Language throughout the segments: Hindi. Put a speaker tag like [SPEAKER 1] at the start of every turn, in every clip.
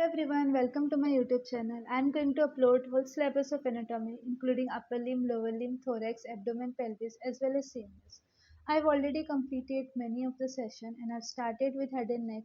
[SPEAKER 1] everyone, welcome to my YouTube channel. I am going to upload whole syllabus of anatomy including upper limb, lower limb, thorax, abdomen, pelvis as well as CNS. I have already completed many of the session and have started with head and neck.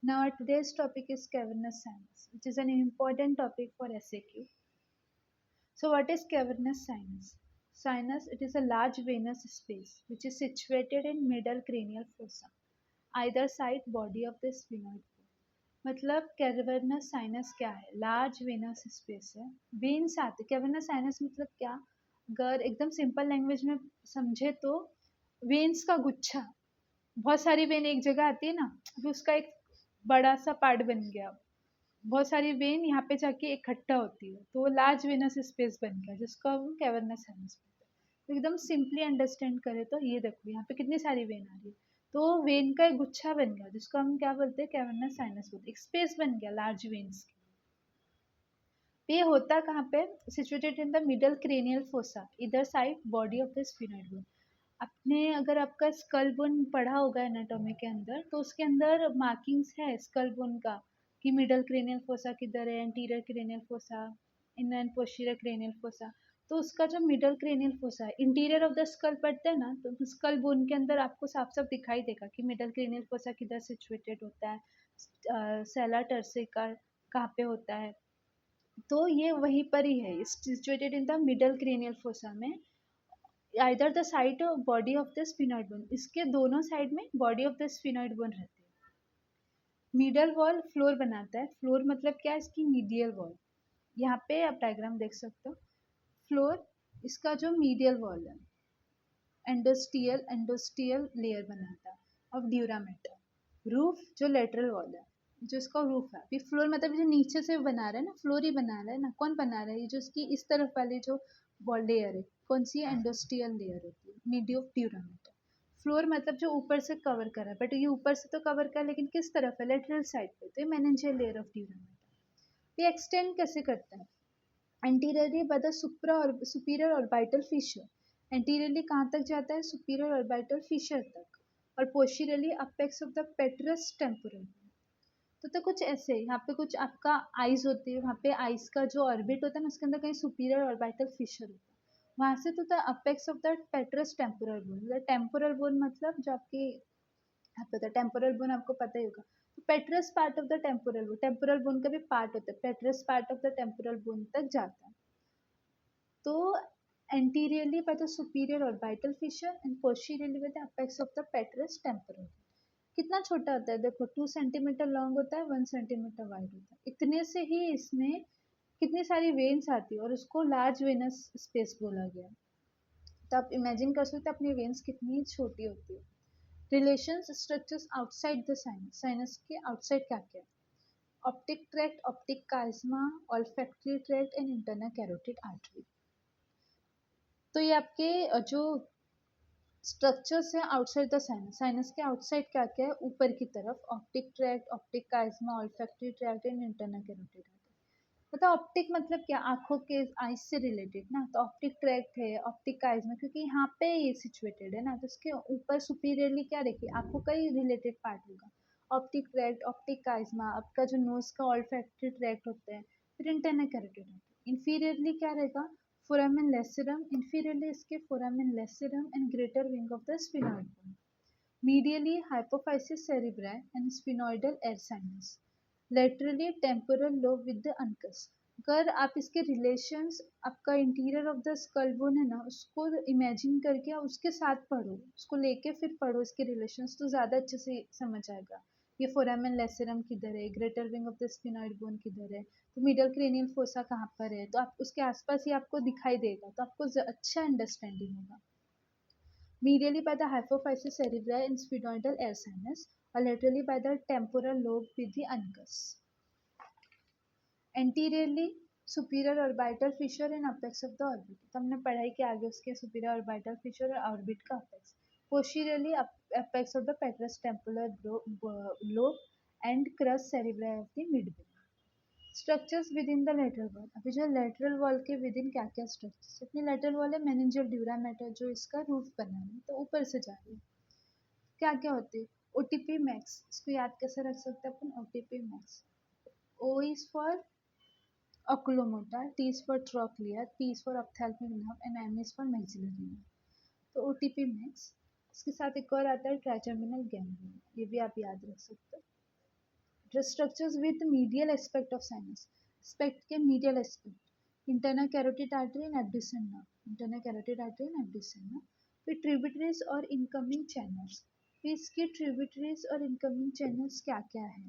[SPEAKER 1] Now our today's topic is cavernous sinus, which is an important topic for SAQ. So what is cavernous sinus? Sinus, it is a large venous space which is situated in middle cranial fossa, either side body of the sphenoid. मतलब कैवर्नस साइनस क्या है? लार्ज वेनस स्पेस है, वेन्स आते। कैवर्नस साइनस मतलब क्या? अगर एकदम सिंपल लैंग्वेज में समझे तो वेन्स का गुच्छा, बहुत सारी वेन एक जगह आती है ना, अभी उसका एक बड़ा सा पार्ट बन गया, बहुत सारी वेन यहाँ पे जाके इकट्ठा होती है तो वो लार्ज वेनस स्पेस बन गया जिसको हम कैवर्नस साइनस बोलते हैं। तो एकदम सिंपली अंडरस्टैंड करें तो ये देखो यहाँ पे कितनी सारी वेन आ रही है, तो वेन का एक गुच्छा बन गया जिसको हम क्या बोलते हैं? कैवर्नस साइनस बोलते हैं। एक स्पेस बन गया लार्ज वेन्स की। ये होता कहाँ पे? Situated in the middle cranial fossa, इधर side body of the sphenoid bone. आपने अगर आपका स्कल बोन पढ़ा होगा एनाटॉमी के अंदर तो उसके अंदर मार्किंग्स है स्कल बोन का कि मिडल क्रेनियल फोसा किधर है, anterior cranial fossa, inner and posterior cranial fossa. तो उसका जो मिडल क्रेनियल फोसा है, इंटीरियर ऑफ द स्कल पढ़ते हैं ना, तो स्कल बोन के अंदर आपको साफ साफ दिखाई देगा कि मिडल क्रेनियल फोसा किधर सिचुएटेड होता है, सेला टर्से का कहाँ पे होता है। तो ये वहीं पर ही है, situated in the middle cranial fossa में, either the side of body of the sphenoid bone. इसके दोनों साइड में body of the sphenoid bone रहती है। मिडल वॉल फ्लोर बनाता है। फ्लोर मतलब क्या? इसकी मीडियल वॉल। यहाँ पे आप डायग्राम देख सकते हो। फ्लोर इसका जो मीडियल वॉल है, एंडोस्टियल लेयर बनाता है ऑफ ड्यूरामेटर। रूफ जो लेटरल वॉल है, जो इसका रूफ है। अभी फ्लोर मतलब जो नीचे से बना रहा है ना, फ्लोर ही बना रहा है ना। कौन बना रहा है? ये जो इसकी इस तरफ वाली जो वॉल लेयर है, कौन सी? एंडोस्टियल लेयर होती है, मीडियो ऑफ ड्यूरामेटर। फ्लोर मतलब जो ऊपर से कवर कर रहा है, बट ये ऊपर से तो कवर कर, लेकिन किस तरफ है? लेटरल साइड पे। तो ये मेनिंजियल लेयर ऑफ ड्यूरामेटर। ये एक्सटेंड कैसे करता है? Anteriorly by the superior orbital Fisher. Anteriorly कहाँ तक जाता है? सुपीरियर ऑर्बिटल फिशर तक। और posteriorly apex of the पेट्रस temporal. तो कुछ ऐसे यहाँ पे कुछ आपका आइज होती है, वहाँ पे आइज का जो ऑर्बिट होता है ना, उसके अंदर कहीं सुपीरियर ऑर्बिटल फिशर होता है, वहाँ से तो the apex of the पेट्रस temporal bone. Temporal bone मतलब जो आपकी यहाँ पे होता है, टेम्पोरल बोन आपको पता ही होगा। तो पेट्रस part of the temporal bone का भी पार्ट होता है, पेट्रस part of the temporal bone तक जाता है। तो anteriorly by the superior orbital fissure and posteriorly by the apex of the petrous temporal। कितना छोटा होता है देखो, 2 सेंटीमीटर लॉन्ग होता है, 1 सेंटीमीटर वाइड होता है। इतने से ही इसमें कितनी सारी वेन्स आती है और उसको लार्ज वेनस स्पेस बोला गया। तो आप इमेजिन कर सकते हैं अपनी वेन्स कितनी छोटी होती है। Relations structures outside the sinus. Sinus के आउटसाइड क्या क्या है? Optic tract, optic chiasma, olfactory tract and internal carotid artery. तो ये आपके जो स्ट्रक्चर्स हैं आउटसाइड द साइनस। साइनस के आउटसाइड क्या क्या है? ऊपर की तरफ optic tract, optic chiasma, olfactory tract and internal carotid artery. मतलब ऑप्टिक मतलब क्या? आंखों के आइज से रिलेटेड ना, तो ऑप्टिक ट्रैक्ट है, ऑप्टिक काइज्मा, क्योंकि यहाँ पे ये सिचुएटेड है ना, तो इसके ऊपर सुपीरियरली क्या देखिए, आंखों का ही रिलेटेड पार्ट होगा। ऑप्टिक ट्रैक्ट, ऑप्टिक काइज्मा, आपका जो नोज का ऑल्फैक्टरी ट्रैक्ट होता है, फिर इंटरनल कैरोटिड आर्टरी। इंफीरियरली क्या रहेगा? foramen lacerum, inferiorly इसके foramen lacerum and greater wing of the sphenoid bone, medially hypophysis cerebri and sphenoidal air sinus, laterally temporal lobe with the uncus। अगर आप इसके रिलेशंस, आपका interior of the skull bone है ना, उसको इमेजिन करके उसके साथ पढ़ो, उसको लेके फिर पढ़ो इसके रिलेशंस, तो ज़्यादा अच्छे से समझ आएगा। ये फोरामेन लेसरम किधर है, greater wing of the sphenoid bone किधर है, तो मिडल क्रेनियल फोसा कहाँ पर है, तो आप उसके आसपास ही आपको दिखाई देगा, तो आपको अच्छा अंडरस्टैंडिंग होगा। Medially by the hypophysis cerebri and sphenoidal air sinus, or laterally by the temporal lobe with the uncus. Anteriorly superior orbital fissure and apex of the orbit। तो हमने पढ़ाई कि आगे उसके superior orbital fissure और orbit का apex। Posteriorly apex of the petrous temporal lobe and crus cerebri of the midbrain। Structures with in the lateral wall. अभी जो लेटरल वॉल के विद इन क्या क्या स्ट्रक्चर्स? अपनी लेटरल वॉल है मेनिंजियल ड्यूरामेटर, जो इसका रूफ बना है, तो ऊपर से जा रही है। क्या क्या होती है? ओटीपी मैक्स, इसको याद कैसे रख सकते हैं अपन? OTP max O is for oculomotor, T is for trochlear, P is for ophthalmic nerve and M is for maxillary nerve. तो OTP मैक्स, इसके साथ एक और आता है ट्राइजेमिनल गैंग्लियन, ये भी आप याद रख सकते हो. जो structures with medial aspect of sinus, aspect के medial aspect, internal carotid artery and abducens nerve, internal carotid artery and abducens nerve. फिर ट्रिब्यूटरीज और इनकमिंग चैनल्स, फिर इसके ट्रिब्यूटरीज और इनकमिंग चैनल्स क्या क्या है,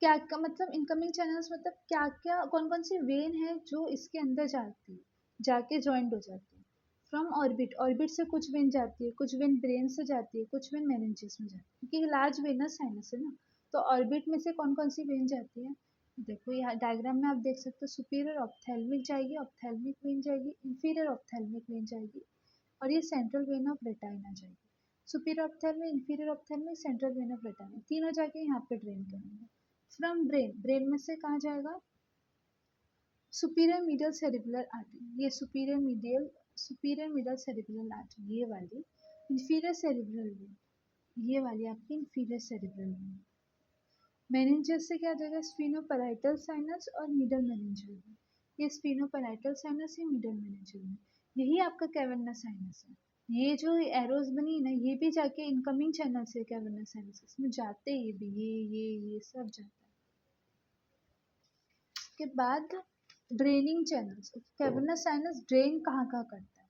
[SPEAKER 1] क्या क्या मतलब इनकमिंग चैनल्स मतलब क्या क्या कौन कौन सी वेन है जो इसके अंदर जाती है, जाके ज्वाइंट हो जाती है. फ्रॉम ऑर्बिट, ऑर्बिट से कुछ वेन जाती है, कुछ वेन ब्रेन से जाती है, कुछ वेन मेनिंजेस में जाती है, क्योंकि लार्ज वेनस साइनस है ना. तो ऑर्बिट में से कौन कौन सी वेन जाती है, देखो यहाँ डायग्राम में आप देख सकते हो. सुपीरियर ऑप्थेल्मिक जाएगी, ऑप्थेल्मिक वेन जाएगी, इंफीरियर ऑप्थेल्मिक वेन जाएगी और ये सेंट्रल वेन ऑफ रेटाइना जाएगी. Superior ophthalmic, inferior ophthalmic, central vein of retina, तीनों जाके यहाँ पे ड्रेन करेंगे. फ्रॉम ब्रेन, ब्रेन में से कहाँ जाएगा, सुपीरियर मीडियल सेरिब्रल आर्टरी, ये सुपीरियर मिडल सेरिब्रल आर्टरी ये वाली. इंफीरियर सेरिब्रल वेन, ये वाली आपकी इंफीरियर सेरिब्रल वेन. मेनिंजेस से क्या जाएगा, स्फीनोपैराइटल साइनस और मिडल मेनिंजियल वेन, ये स्फीनोपैराइटल साइनस, ये मिडल मेनिंजियल वेन, यही आपका कैवर्नस साइनस है. ये जो एरोज बनी ना, ये भी जाके इनकमिंग चैनल से कैवर्नस साइनस, इसमें जाते ये भी, ये सब जाता है. के बाद draining channels, cavernous sinus drain कहाँ कहाँ करता है,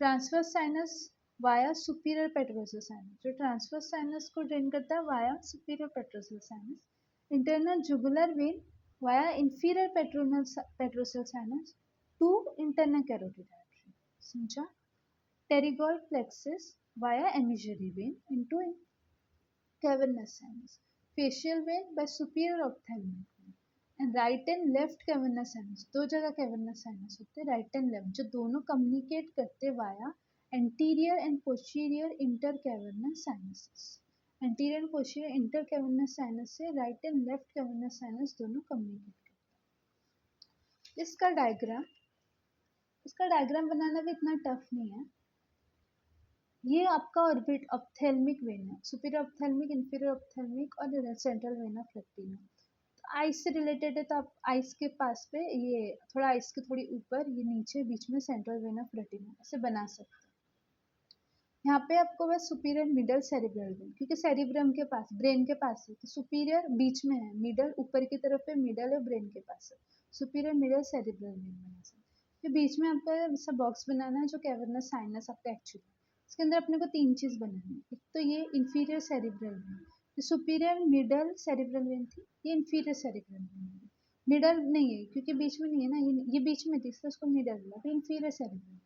[SPEAKER 1] transverse sinus via superior petrosal sinus, जो ट्रांसवर्स साइनस को ड्रेन करता है via superior petrosal sinus. Internal jugular vein via inferior petrosal sinus to internal carotid artery, समझा. Pterygoid plexus via emissary vein into cavernous sinus. Facial vein by superior ophthalmic and right and left cavernous sinus, दो जगह कैवर्नस साइनस होते हैं, राइट एंड लेफ्ट, जो दोनों कम्युनिकेट करते via anterior and posterior inter cavernous sinuses. Anterior and posterior inter cavernous sinus से right and left cavernous sinus दोनों कम्युनिकेट करते हैं. इसका डायग्राम बनाना भी इतना टफ नहीं है. ये आपका ऑर्बिट ऑप्थेल्मिक वेन है, सुपीरियर ऑप्थेल्मिक, इंफीरियर ऑप्थेल्मिक और central vein of retina. Ice से रिलेटेड है तो आप आइस के पास पे, ये थोड़ा आइस के थोड़ी ऊपर, ये नीचे बीच में सेंट्रल वेन ऑफ रेटिना, ऐसे बना सकते हैं. यहाँ पे आपको बस सुपीरियर मिडल सेरिब्रल वेन, क्योंकि सेरिब्रम के पास, ब्रेन के पास है, तो सुपीरियर बीच में है, मिडल ऊपर की तरफ है, मिडल है ब्रेन के पास है, सुपीरियर मिडल सेरिब्रल वेन बना सकते. फिर बीच में आपका ऐसा बॉक्स बनाना है जो कैवर्नस साइनस आपका एक्चुअली, इसके अंदर अपने को तीन चीज़ बनानी है. एक तो ये inferior cerebral when, superior middle cerebral when थी, ये इंफीरियर सेरिब्रल वेन है. मिडल नहीं है क्योंकि बीच में नहीं है ना, ये बीच में थी इसलिए उसको मिडल हुआ, तो इंफीरियर सेरिब्रल वेन.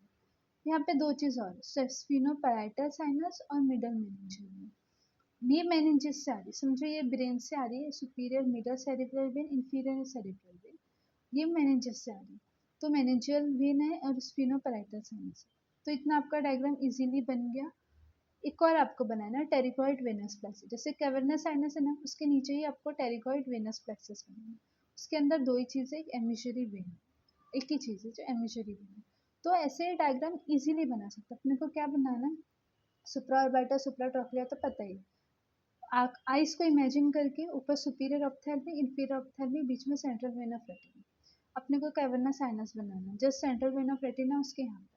[SPEAKER 1] यहाँ पे दो चीज़ और, स्फीनोपैराइटल साइनस और मिडल मेनिंजियल वेन. ये मेनिंजेस से आ रही, समझो ये ब्रेन से आ रही है, superior middle cerebral when, inferior cerebral when, ये मेनिंजेस से आ रही है. तो मेनिंजियल वेन है और स्फीनोपैराइटल साइनस है. तो इतना आपका डायग्राम इजीली बन गया. एक और आपको बनाना है टेरिकॉइड वेनस प्लेक्सस, जैसे कैवर्नस साइनस है ना, उसके नीचे ही आपको टेरिकॉइड वेनस प्लेक्सस बनाना है. उसके अंदर दो ही चीज़ें, एक एमिशरी वेन, एक ही चीज़ है जो एमिशरी वेन है. तो ऐसे डायग्राम इजीली बना सकते. अपने को क्या बनाना है, सुप्रा ऑर्बिटा सुप्रा ट्रॉक्लिया तो पता ही, आइस को इमेजिन करके ऊपर सुपीरियर ऑप्थेल्मिक, इंफीरियर ऑप्थेल्मिक, बीच में सेंट्रल वेन ऑफ रेटिना. अपने को कैवर्नस साइनस बनाना है, just central vein of retina उसके यहाँ पे.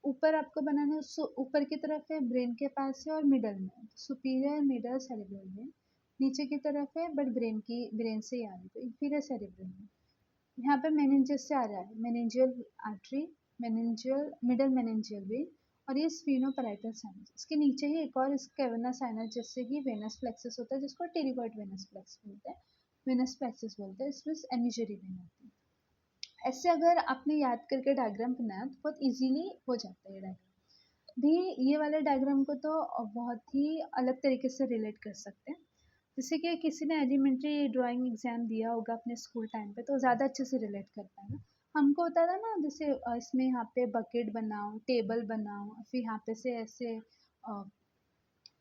[SPEAKER 1] ऊपर आपको बनाना है, ऊपर की तरफ है, ब्रेन के पास है और मिडल में, सुपीरियर मिडल सेरिब्रल वेन. नीचे की तरफ है बट ब्रेन से ही आ रही है, तो इंफीरियर सेरिब्रल वेन. यहाँ पे मेनिंजेस से आ रहा है, meningeal artery, meningeal middle meningeal when और ये स्फीनोपैराइटल साइनस. इसके नीचे ही एक और कैवर्नस साइनस जिससे कि वेनस प्लेक्सस होता है, जिसको टेरिकॉइड वेनस प्लेक्स बोलते हैं, वेनस प्लेक्सस बोलते हैं. इसमें एमिजरी वेन होती है. ऐसे अगर आपने याद करके डायग्राम बनाया तो बहुत इजीली हो जाता है ये डायग्राम भी. ये वाले डायग्राम को तो बहुत ही अलग तरीके से रिलेट कर सकते हैं. जैसे कि किसी ने एलिमेंट्री ड्राइंग एग्जाम दिया होगा अपने स्कूल टाइम पे तो ज़्यादा अच्छे से रिलेट कर पाएगा. हमको होता था ना, जैसे इसमें यहाँ पे बकेट बनाओ, टेबल बनाओ, फिर यहाँ पे से ऐसे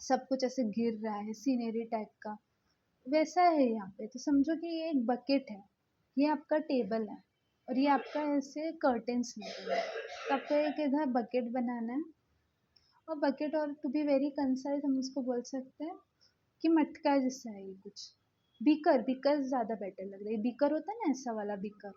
[SPEAKER 1] सब कुछ ऐसे गिर रहा है, सीनरी टाइप का, वैसा है यहाँ पे. तो समझो कि ये एक बकेट है, ये आपका टेबल है और ये आपका ऐसे कर्टेंस लगे हैं. तो आपको एक इधर बकेट बनाना है, और बकेट और टू बी वेरी कंसाइज हम उसको बोल सकते हैं कि मटका जैसा है ये कुछ. बीकर बीकर ज़्यादा बेटर लग रहा है। बीकर होता है ना ऐसा वाला बीकर,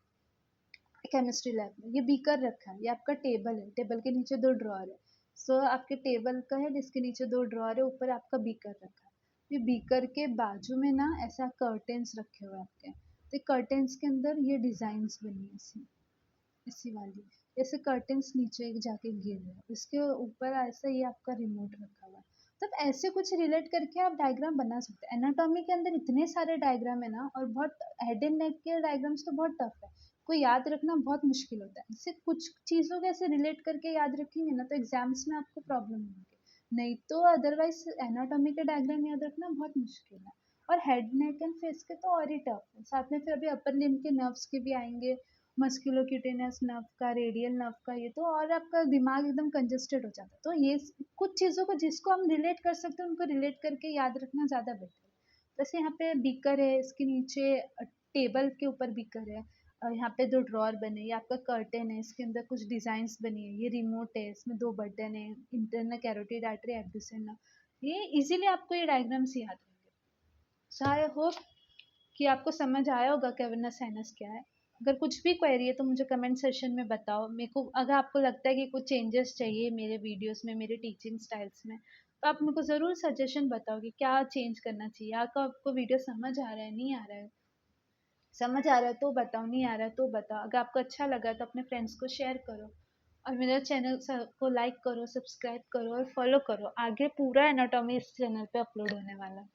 [SPEAKER 1] केमिस्ट्री लैब में ये बीकर रखा है। ये आपका टेबल है, टेबल के नीचे 2 ड्रॉअर है। सो आपके टेबल का है जिसके नीचे 2 ड्रॉअर है, ऊपर आपका बीकर रखा है। ये बीकर के बाजू में ना ऐसा कर्टेन्स रखे हुए हैं आपके, तो कर्टेन्स के अंदर ये डिज़ाइंस बनी है ऐसी ऐसी वाली, जैसे कर्टेन्स नीचे जाके गिर रहे हैं, उसके ऊपर ऐसा ये आपका रिमोट रखा हुआ है। तब ऐसे कुछ रिलेट करके आप डायग्राम बना सकते हैं। एनाटॉमी के अंदर इतने सारे डायग्राम है ना, और बहुत हेड एंड नेक के डायग्राम्स तो बहुत टफ है, कोई याद रखना बहुत मुश्किल होता है। इससे कुछ चीज़ों को ऐसे रिलेट करके याद रखेंगे ना तो एग्जाम्स में आपको प्रॉब्लम होगी, नहीं तो अदरवाइज एनाटॉमी के डायग्राम याद रखना बहुत मुश्किल है। और हेड नेक एंड फेस के तो और ही टफ है, साथ में फिर अभी अपर लिम्ब के नर्व्स के भी आएंगे, मस्कुलोक्यूटेनियस नर्व का, रेडियल नर्व का, ये तो और आपका दिमाग एकदम कंजेस्टेड हो जाता है। तो ये कुछ चीज़ों को जिसको हम रिलेट कर सकते हैं उनको रिलेट करके याद रखना ज़्यादा बेटर है। जैसे यहाँ पे बीकर है, इसके नीचे टेबल के ऊपर बीकर है, और यहाँ पे 2 ड्रॉअर बने, ये आपका कर्टेन है, इसके अंदर कुछ डिज़ाइंस बनी है, ये रिमोट है, इसमें 2 बटन है, इंटरनल कैरोटिड आर्टरी एब्ड्यूसेना। ये इजीली आपको ये डायग्राम्स याद रहेंगे। सो आई होप कि आपको समझ आया होगा कैवर्नस साइनस क्या है। अगर कुछ भी क्वेरी है तो मुझे कमेंट सेशन में बताओ। मेरे को अगर आपको लगता है कि कुछ चेंजेस चाहिए मेरे वीडियोस में, मेरे टीचिंग स्टाइल्स में, तो आप मेरे को ज़रूर सजेशन बताओ कि क्या चेंज करना चाहिए। आपको वीडियो समझ आ रहा है, नहीं आ रहा है, समझ आ रहा है तो बताओ, नहीं आ रहा है तो बताओ। अगर आपको अच्छा लगा तो अपने फ्रेंड्स को शेयर करो, और मेरे चैनल को लाइक करो, सब्सक्राइब करो और फॉलो करो। आगे पूरा एनाटॉमी इस चैनल पे अपलोड होने वाला है।